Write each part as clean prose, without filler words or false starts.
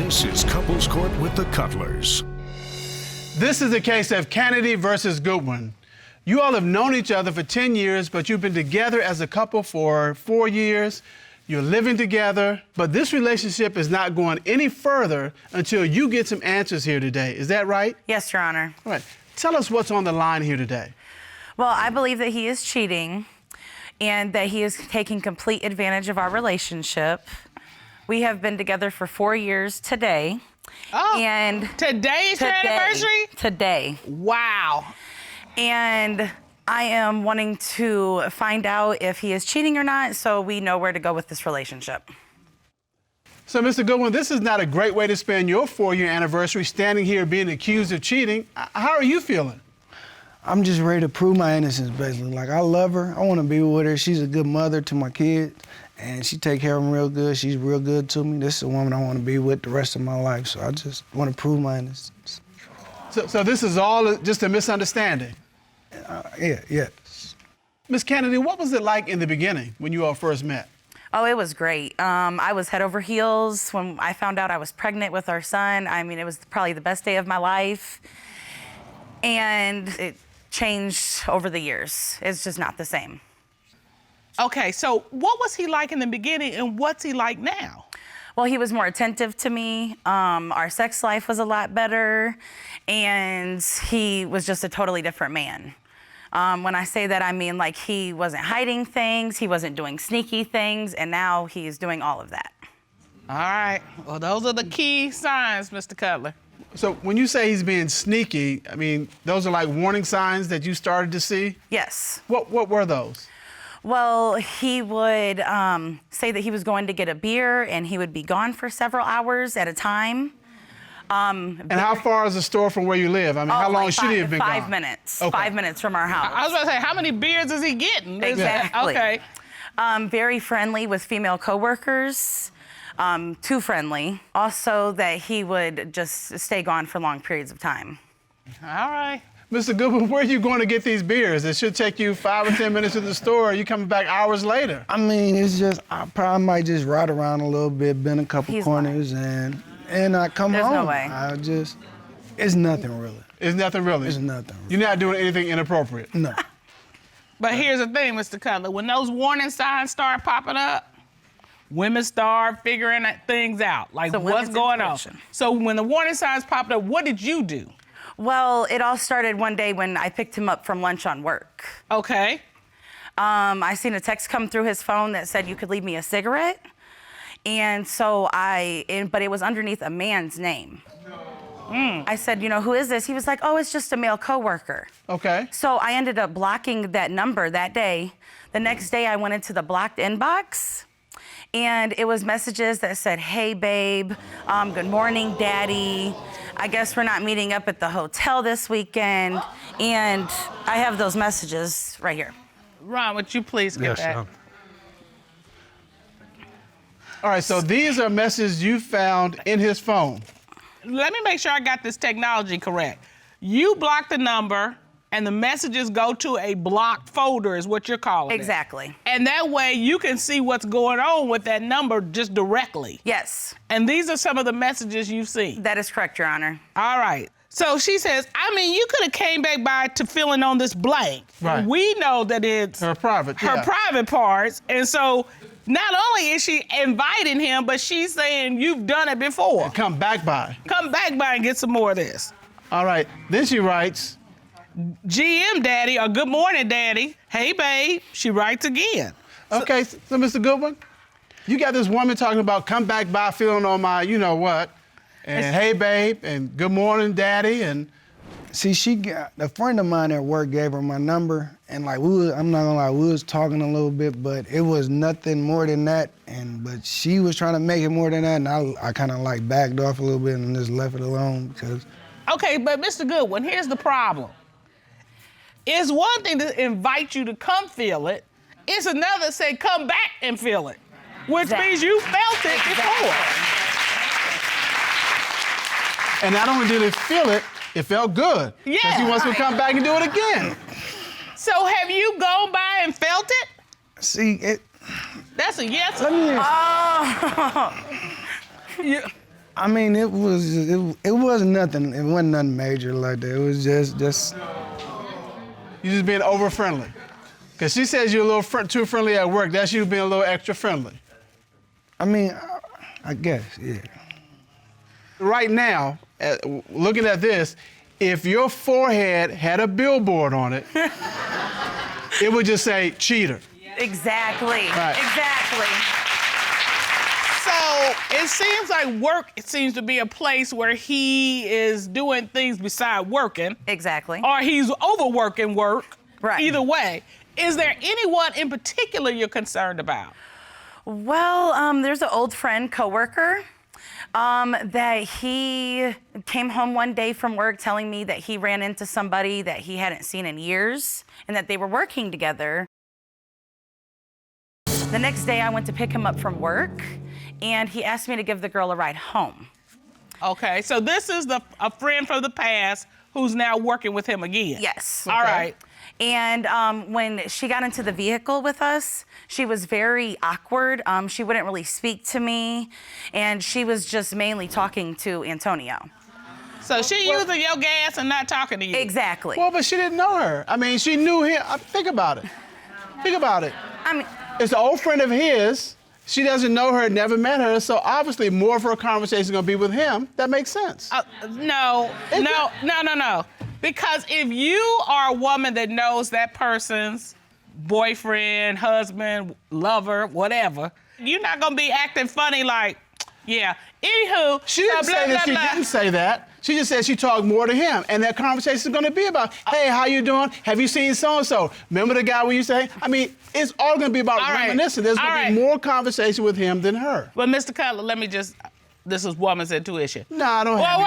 This is Couples Court with the Cutlers. This is the case of Canady versus Goodwin. You all have known each other for 10 years, but you've been together as a couple for 4 years. You're living together, but this relationship is not going any further until you get some answers here today. Is that right? Yes, Your Honor. All right. Tell us what's on the line here today. Well, I believe that he is cheating and that he is taking complete advantage of our relationship. We have been together for 4 years today. Oh, and today is your anniversary? Today. Wow. And I am wanting to find out if he is cheating or not so we know where to go with this relationship. So, Mr. Goodwin, this is not a great way to spend your 4-year anniversary standing here being accused of cheating. How are you feeling? I'm just ready to prove my innocence, basically. Like, I love her. I want to be with her. She's a good mother to my kids, and she take care of them real good. She's real good to me. This is a woman I want to be with the rest of my life, so I just want to prove my innocence. So this is all just a misunderstanding? Yeah. Ms. Canady, what was it like in the beginning when you all first met? Oh, it was great. I was head over heels when I found out I was pregnant with our son. I mean, it was probably the best day of my life. And it changed over the years. It's just not the same. Okay, so what was he like in the beginning and what's he like now? Well, he was more attentive to me. Our sex life was a lot better. And he was just a totally different man. When I say that, I mean like he wasn't hiding things, he wasn't doing sneaky things, and now he's doing all of that. All right, well, those are the key signs, Mr. Cutler. So when you say he's being sneaky, I mean, those are like warning signs that you started to see? Yes. What were those? Well, he would say that he was going to get a beer, and he would be gone for several hours at a time. And how far is the store from where you live? I mean, how long should he have been gone? 5 minutes. Okay. 5 minutes from our house. I was about to say, how many beers is he getting? Exactly. Okay. Very friendly with female coworkers. Too friendly. Also that he would just stay gone for long periods of time. All right. Mr. Goodwin, where are you going to get these beers? It should take you 5 or 10 minutes to the store. You coming back hours later. I mean, it's just, I probably might just ride around a little bit, bend a couple He's corners, and I come There's home. no way. It's nothing really. It's nothing really? It's nothing really. You're not doing anything inappropriate? No. But here's the thing, Mr. Cutler. When those warning signs start popping up, women start figuring things out, like So what's women's going on. intuition. So when the warning signs popped up, what did you do? Well, it all started one day when I picked him up from lunch on work. Okay. I seen a text come through his phone that said you could leave me a cigarette. And so but it was underneath a man's name. I said, who is this? He was like, oh, it's just a male coworker. Okay. So I ended up blocking that number that day. The next day I went into the blocked inbox and it was messages that said, hey babe, good morning daddy. I guess we're not meeting up at the hotel this weekend. And I have those messages right here. Ron, would you please get that? All right, so these are messages you found in his phone. Let me make sure I got this technology correct. You block the number, and the messages go to a blocked folder is what you're calling it. Exactly. And that way you can see what's going on with that number just directly. Yes. And these are some of the messages you've seen. That is correct, Your Honor. All right. So she says, I mean, you could have came back by to filling on this blank. Right. We know that it's Her private, her yeah. private parts. And so not only is she inviting him, but she's saying you've done it before. Come back by. Come back by and get some more of this. All right, then she writes, GM daddy, or good morning daddy. Hey babe, she writes again. okay, so Mr. Goodwin, you got this woman talking about come back by feeling on my you know what, and hey babe, and good morning daddy, and See, a friend of mine at work gave her my number, and like I'm not gonna lie, we was talking a little bit, but it was nothing more than that. But she was trying to make it more than that, and I kind of like backed off a little bit and just left it alone because. Okay, but Mr. Goodwin, here's the problem. It's one thing to invite you to come feel it. It's another to say come back and feel it, which means you felt it before. And not only did it feel it, it felt good. Yeah. Because he wants to come back and do it again. So have you gone by and felt it? See, it. That's a yes. Let me. Oh. You, I mean, it wasn't nothing. It wasn't nothing major like that. It was just. You just being over friendly. Because she says you're a little too friendly at work. That's you being a little extra friendly. I mean, I guess, yeah. Right now, looking at this, if your forehead had a billboard on it, it would just say cheater. Exactly. Right. Exactly. So it seems like work seems to be a place where he is doing things beside working. Exactly. Or he's overworking work. Right. Either way. Is there anyone in particular you're concerned about? Well, there's an old friend, coworker, that he came home one day from work telling me that he ran into somebody that he hadn't seen in years and that they were working together. The next day, I went to pick him up from work, and he asked me to give the girl a ride home. Okay, so this is a friend from the past who's now working with him again. Yes. All right. And when she got into the vehicle with us, she was very awkward. She wouldn't really speak to me, and she was just mainly talking to Antonio. So she using your gas and not talking to you? Exactly. Well, but she didn't know her. I mean, she knew him. Think about it. Think about it. I mean, It's an old friend of his. She doesn't know her, never met her, so obviously more of her conversation is gonna be with him. That makes sense. No. Because if you are a woman that knows that person's boyfriend, husband, lover, whatever, you're not gonna be acting funny like, yeah. Anywho, She didn't say that. She didn't say that. She just said she talked more to him, and that conversation is going to be about, hey, how you doing? Have you seen so-and-so? Remember the guy we used to hang? I mean, it's all going to be about reminiscing. There's going to be more conversation with him than her. Well, Mr. Cutler, let me just, this is woman's intuition. No, I don't have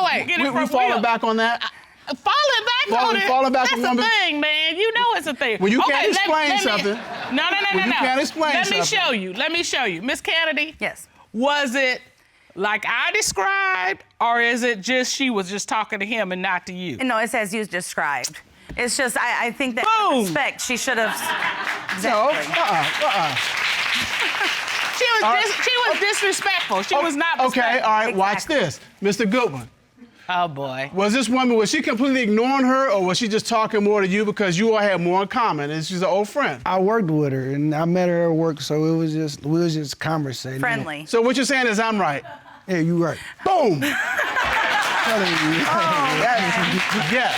Wait. Get it we from falling real. back on that? Falling back on on it. woman. That's a thing, man. You know it's a thing. When you Okay, can't explain let me- something. No. When you can't explain Let me something. show you. Miss Canady? yes. Was it like I described, or is it just she was just talking to him and not to you? No, it's as you described. It's just, I think that Boom. respect, she should have. No, Exactly. She was disrespectful. She was not Okay, respectful. all right, watch Exactly. this. Mr. Goodwin, Oh, boy. was this woman, was she completely ignoring her, or was she just talking more to you because you all had more in common and she's an old friend? I worked with her, and I met her at work, so we was just conversating. Friendly. So what you're saying is I'm right. Yeah, you right. Boom! Telling you. Yes.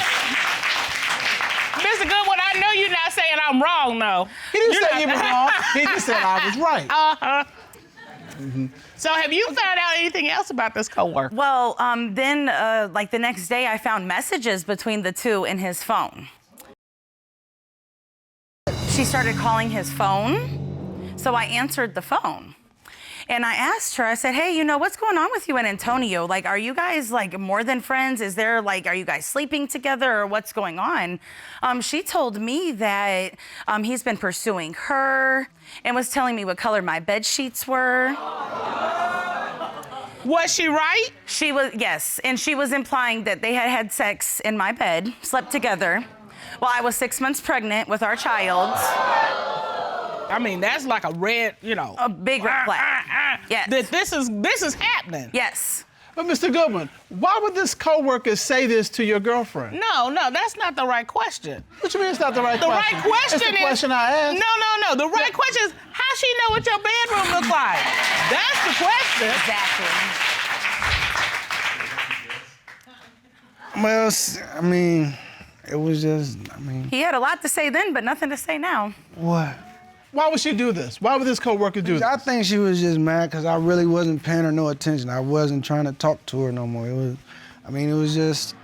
Mr. Goodwin, I know you're not saying I'm wrong, though. He didn't You're say you were wrong. He just said I was right. Uh-huh. So have you found out anything else about this coworker? Well, then, like the next day, I found messages between the two in his phone. She started calling his phone, so I answered the phone. And I asked her, I said, hey, what's going on with you and Antonio? Like, are you guys like more than friends? Is there like, are you guys sleeping together or what's going on? She told me that he's been pursuing her and was telling me what color my bed sheets were. Was she right? She was, yes, and she was implying that they had had sex in my bed, slept together, while I was 6 months pregnant with our child. I mean, that's like a red, A big red flag. Yes. That this is happening. Yes. But Mr. Goodwin, why would this coworker say this to your girlfriend? No, that's not the right question. What you mean it's not the right The question? right question That's the is question I asked. No. The right question is how she know what your bedroom looks like. That's the question. Exactly. Well, I mean, it was just, He had a lot to say then, but nothing to say now. what? Why would she do this? Why would this coworker do I this? think she was just mad because I really wasn't paying her no attention. I wasn't trying to talk to her no more. It was just,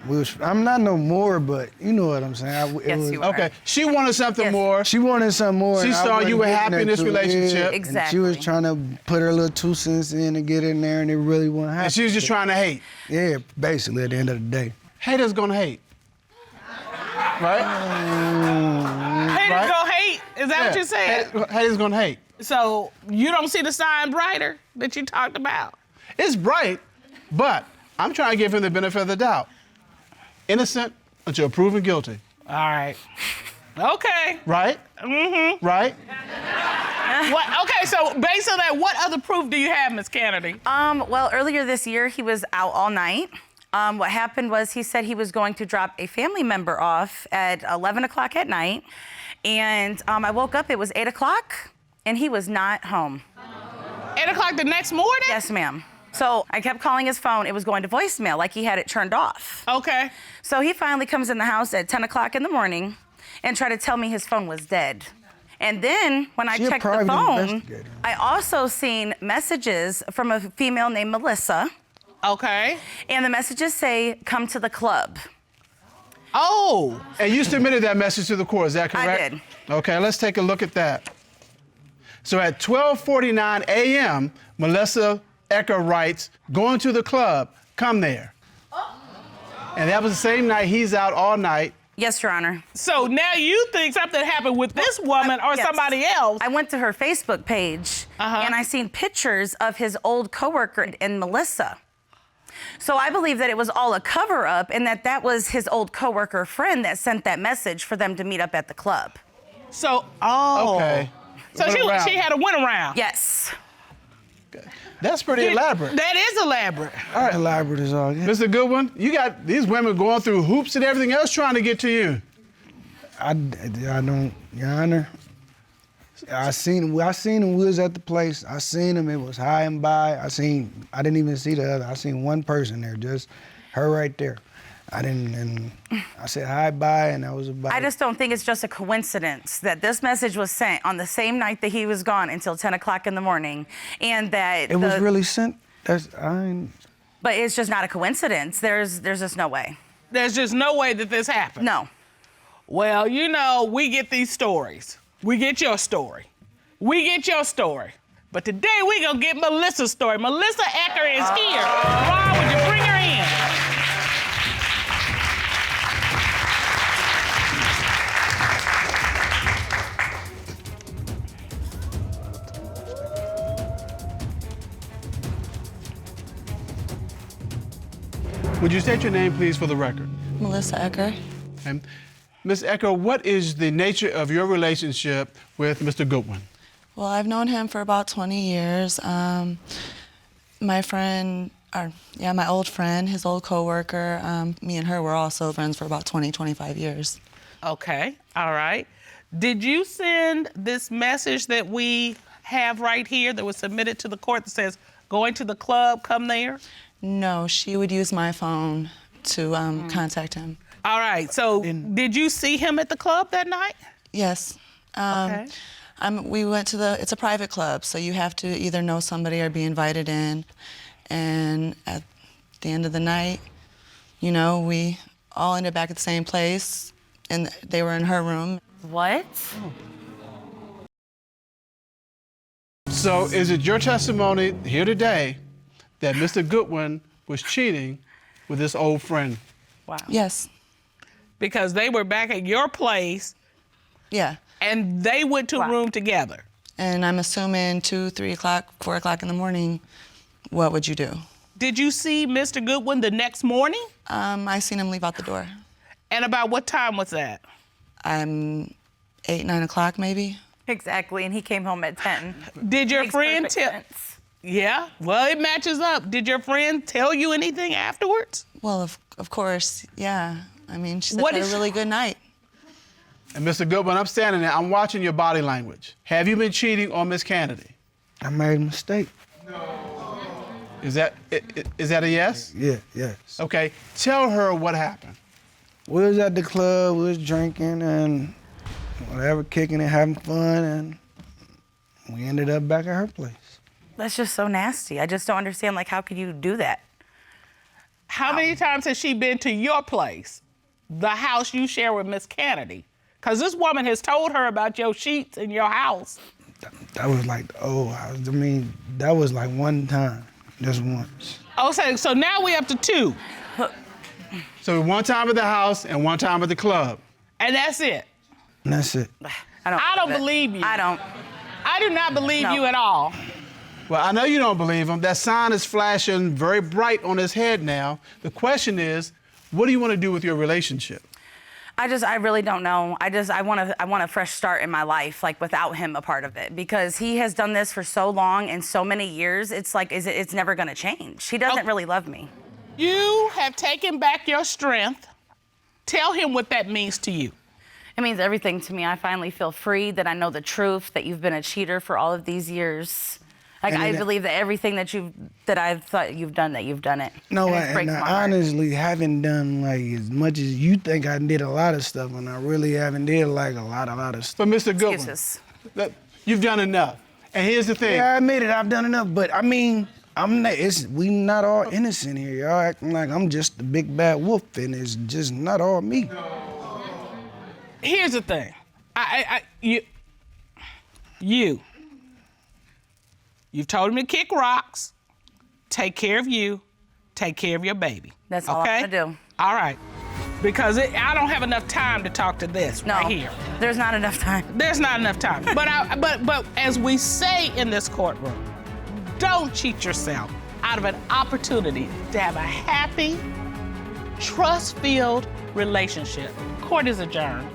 I'm not no more, but you know what I'm saying. Yes, you are. Okay, she wanted something Yes. more. She wanted something more. She and I saw you wasn't were getting happy in that this to her. relationship. Yeah, Exactly. And she was trying to put her little 2 cents in to get in there, and it really wasn't happening. And she was just trying to hate. Yeah, basically, at the end of the day. Haters gonna hate. Right? Haters gonna hate. Is that what you're saying? Haters gonna hate. So you don't see the sign brighter that you talked about? It's bright, but I'm trying to give him the benefit of the doubt. Innocent until proven guilty. All right. Okay. Right? Mm-hmm. Right? Okay, so based on that, what other proof do you have, Miss Canady? Well, earlier this year, he was out all night. What happened was he said he was going to drop a family member off at 11 o'clock at night. And I woke up, it was 8 o'clock, and he was not home. 8 o'clock the next morning? Yes, ma'am. So I kept calling his phone. It was going to voicemail, like he had it turned off. Okay. So he finally comes in the house at 10 o'clock in the morning and tried to tell me his phone was dead. And then when I checked the phone, I also seen messages from a female named Melissa. Okay. And the messages say, come to the club. Oh. And you submitted that message to the court, is that correct? I did. Okay, let's take a look at that. So at 12:49 a.m., Melissa Ecker writes, going to the club, come there. And that was the same night he's out all night. Yes, Your Honor. So now you think something happened with this woman or Yes. somebody else. I went to her Facebook page and I seen pictures of his old coworker and Melissa. So I believe that it was all a cover up and that was his old coworker friend that sent that message for them to meet up at the club. So, Okay. So she had a win around. Yes. That's pretty elaborate. That is elaborate. All right. Elaborate as all. Yeah. Mr. Goodwin, you got these women going through hoops and everything else trying to get to you. I don't, Your Honor. I seen him. We was at the place. I seen him. It was high and by. I didn't even see the other. I seen one person there, just her right there. And I said hi, bye, and that was about it. I just don't think it's just a coincidence that this message was sent on the same night that he was gone until 10 o'clock in the morning, and that It was really sent. But it's just not a coincidence. There's just no way. There's just no way that this happened. No. Well, you know, we get these stories. We get your story. We get your story. But today we gonna get Melissa's story. Melissa Ecker is here. Ron, would you bring her in? Would you state your name, please, for the record? Melissa Ecker. Okay. Ms. Ecker, what is the nature of your relationship with Mr. Goodwin? Well, I've known him for about 20 years. My old friend, his old coworker, me and her were also friends for about 20, 25 years. Okay, all right. Did you send this message that we have right here that was submitted to the court that says, going to the club, come there? No, she would use my phone to contact him. All right, so did you see him at the club that night? Yes. Okay. We went to it's a private club, so you have to either know somebody or be invited in. And at the end of the night, you know, we all ended back at the same place, and they were in her room. What? So is it your testimony here today that Mr. Goodwin was cheating with his old friend? Wow. Yes. Because they were back at your place Yeah. and they went to a room together. And I'm assuming 2, 3 o'clock, 4 o'clock in the morning, what would you do? Did you see Mr. Goodwin the next morning? I seen him leave out the door. And about what time was that? 8, 9 o'clock maybe. Exactly, and he came home at 10. Did your Makes friend perfect tell? sense. Yeah, well, it matches up. Did your friend tell you anything afterwards? Well, of course, yeah. I mean, she said What she had is- a really good night. And Mr. Goodwin, I'm standing there, I'm watching your body language. Have you been cheating on Miss Canady? I made a mistake. Is that a yes? Yeah, yes. Okay, tell her what happened. We was at the club, we was drinking and whatever, kicking and having fun, and we ended up back at her place. That's just so nasty. I just don't understand, like, how could you do that? How many times has she been to your place, the house you share with Miss Canady? Because this woman has told her about your sheets in your house. That was like, that was like one time, just once. Oh, so now we up to 2. So one time at the house and one time at the club. And that's it. And that's it. I don't believe you. I don't. I do not believe No. you at all. Well, I know you don't believe him. That sign is flashing very bright on his head now. The question is, what do you want to do with your relationship? I really don't know. I want a fresh start in my life, like without him a part of it, because he has done this for so long and so many years. It's like, it's never gonna change. He doesn't really love me. You have taken back your strength. Tell him what that means to you. It means everything to me. I finally feel free, that I know the truth, that you've been a cheater for all of these years. Like, I believe that everything that I thought you've done it. No, And it breaks and my I heart. honestly haven't done like as much as you think I did a lot of stuff, and I really haven't did like a lot of stuff. But Mr. Goodwin, Excuses. you've done enough. And here's the thing. Yeah, I admit it, I've done enough, but I mean, we not all innocent here. Y'all acting like I'm just the big bad wolf, and it's just not all me. Here's the thing. You've told him to kick rocks, take care of you, take care of your baby. That's all okay? I'm gonna do. All right. Because I don't have enough time to talk to this No, right here. there's not enough time. There's not enough time. But as we say in this courtroom, don't cheat yourself out of an opportunity to have a happy, trust-filled relationship. Court is adjourned.